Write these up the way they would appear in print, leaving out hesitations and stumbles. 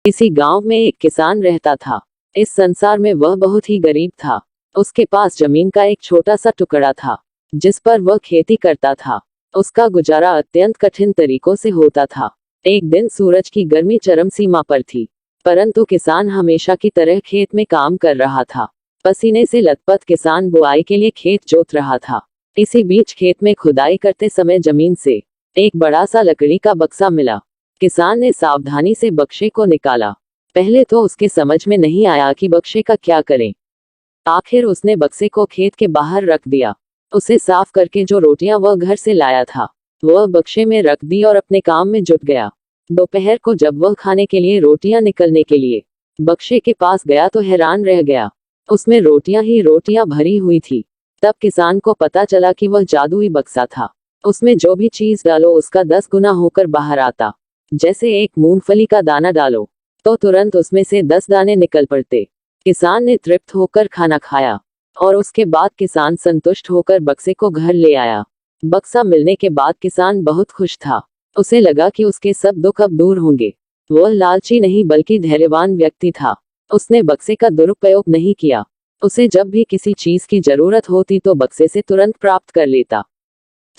इसी गांव में एक किसान रहता था। इस संसार में वह बहुत ही गरीब था। उसके पास जमीन का एक छोटा सा टुकड़ा था जिस पर वह खेती करता था। उसका गुजारा अत्यंत कठिन तरीकों से होता था। एक दिन सूरज की गर्मी चरम सीमा पर थी, परंतु किसान हमेशा की तरह खेत में काम कर रहा था। पसीने से लथपथ किसान बुआई के लिए खेत जोत रहा था। इसी बीच खेत में खुदाई करते समय जमीन से एक बड़ा सा लकड़ी का बक्सा मिला। किसान ने सावधानी से बक्से को निकाला। पहले तो उसके समझ में नहीं आया कि बक्से का क्या करें। आखिर उसने बक्से को खेत के बाहर रख दिया। उसे साफ करके जो रोटियां वह घर से लाया था वह बक्से में रख दी और अपने काम में जुट गया। दोपहर को जब वह खाने के लिए रोटियां निकलने के लिए बक्से के पास गया तो हैरान रह गया। उसमें रोटियां ही रोटियां भरी हुई थी। तब किसान को पता चला कि वह जादुई बक्सा था। उसमें जो भी चीज डालो उसका 10 गुना होकर बाहर आता। जैसे एक मूंगफली का दाना डालो तो तुरंत उसमें से 10 दाने निकल पड़ते। किसान ने तृप्त होकर खाना खाया और उसके बाद किसान संतुष्ट होकर बक्से को घर ले आया। बक्सा मिलने के बाद किसान बहुत खुश था। उसे लगा कि उसके सब दुख अब दूर होंगे। वह लालची नहीं बल्कि धैर्यवान व्यक्ति था। उसने बक्से का दुरुपयोग नहीं किया। उसे जब भी किसी चीज की जरूरत होती तो बक्से से तुरंत प्राप्त कर लेता।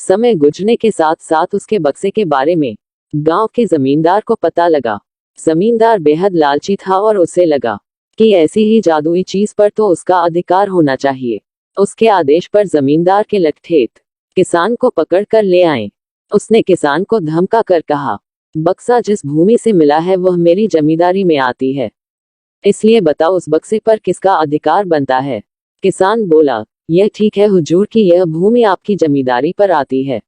समय गुजरने के साथ साथ उसके बक्से के बारे में गांव के जमींदार को पता लगा। जमींदार बेहद लालची था और उसे लगा कि ऐसी ही जादुई चीज पर तो उसका अधिकार होना चाहिए। उसके आदेश पर जमींदार के लठेठ किसान को पकड़ कर ले आए। उसने किसान को धमका कर कहा, बक्सा जिस भूमि से मिला है वह मेरी जमींदारी में आती है, इसलिए बताओ उस बक्से पर किसका अधिकार बनता है। किसान बोला, यह ठीक है हुजूर कि यह भूमि आपकी जमींदारी पर आती है,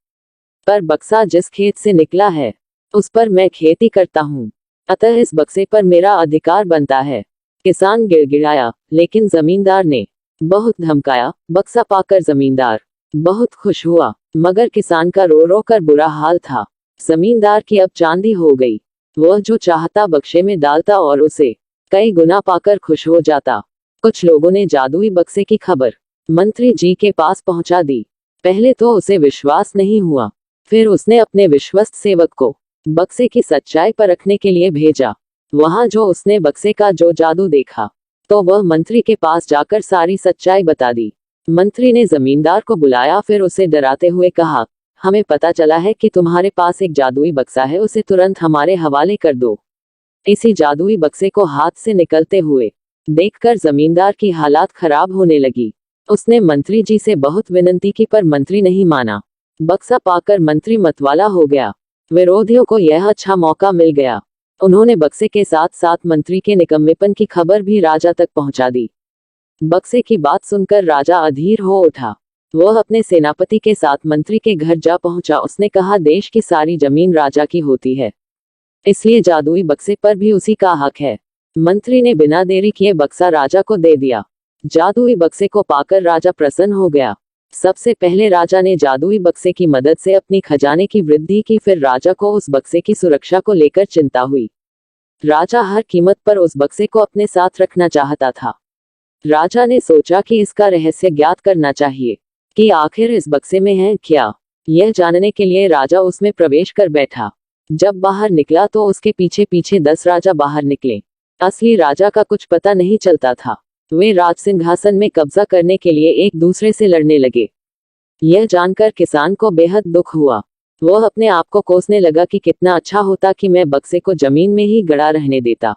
पर बक्सा जिस खेत से निकला है उस पर मैं खेती करता हूँ, अतः इस बक्से पर मेरा अधिकार बनता है। किसान गिड़गिड़ाया, लेकिन जमींदार ने बहुत धमकाया। बक्सा पाकर जमींदार बहुत खुश हुआ, मगर किसान का रो रो कर बुरा हाल था। जमींदार की अब चांदी हो गई। वह जो चाहता बक्से में डालता और उसे कई गुना पाकर खुश हो जाता। कुछ लोगों ने जादुई बक्से की खबर मंत्री जी के पास पहुंचा दी। पहले तो उसे विश्वास नहीं हुआ, फिर उसने अपने विश्वस्त सेवक को बक्से की सच्चाई परखने के लिए भेजा। वहां जो उसने बक्से का जो जादू देखा तो वह मंत्री के पास जाकर सारी सच्चाई बता दी। मंत्री ने जमींदार को बुलाया, फिर उसे डराते हुए कहा, हमें पता चला है कि तुम्हारे पास एक जादुई बक्सा है, उसे तुरंत हमारे हवाले कर दो। इसी जादुई बक्से को हाथ से निकलते हुए देखकर जमींदार की हालात खराब होने लगी। उसने मंत्री जी से बहुत विनती की पर मंत्री नहीं माना। बक्सा पाकर मंत्री मतवाला हो गया। विरोधियों को यह अच्छा मौका मिल गया। उन्होंने बक्से के साथ साथ मंत्री के निकम्मेपन की खबर भी राजा तक पहुंचा दी। बक्से की बात सुनकर राजा अधीर हो उठा। वह अपने सेनापति के साथ मंत्री के घर जा पहुंचा। उसने कहा, देश की सारी जमीन राजा की होती है, इसलिए जादुई बक्से पर भी उसी का हक है। मंत्री ने बिना देरी किए बक्सा राजा को दे दिया। जादुई बक्से को पाकर राजा प्रसन्न हो गया। सबसे पहले राजा ने जादुई बक्से की मदद से अपनी खजाने की वृद्धि की, फिर राजा को उस बक्से की सुरक्षा को लेकर चिंता हुई। राजा हर कीमत पर उस बक्से को अपने साथ रखना चाहता था। राजा ने सोचा कि इसका रहस्य ज्ञात करना चाहिए कि आखिर इस बक्से में है क्या। यह जानने के लिए राजा उसमें प्रवेश कर बैठा। जब बाहर निकला तो उसके पीछे पीछे 10 राजा बाहर निकले। असली राजा का कुछ पता नहीं चलता था। वे राज सिंहासन में कब्जा करने के लिए एक दूसरे से लड़ने लगे। यह जानकर किसान को बेहद दुख हुआ। वह अपने आप को कोसने लगा कि कितना अच्छा होता कि मैं बक्से को जमीन में ही गड़ा रहने देता।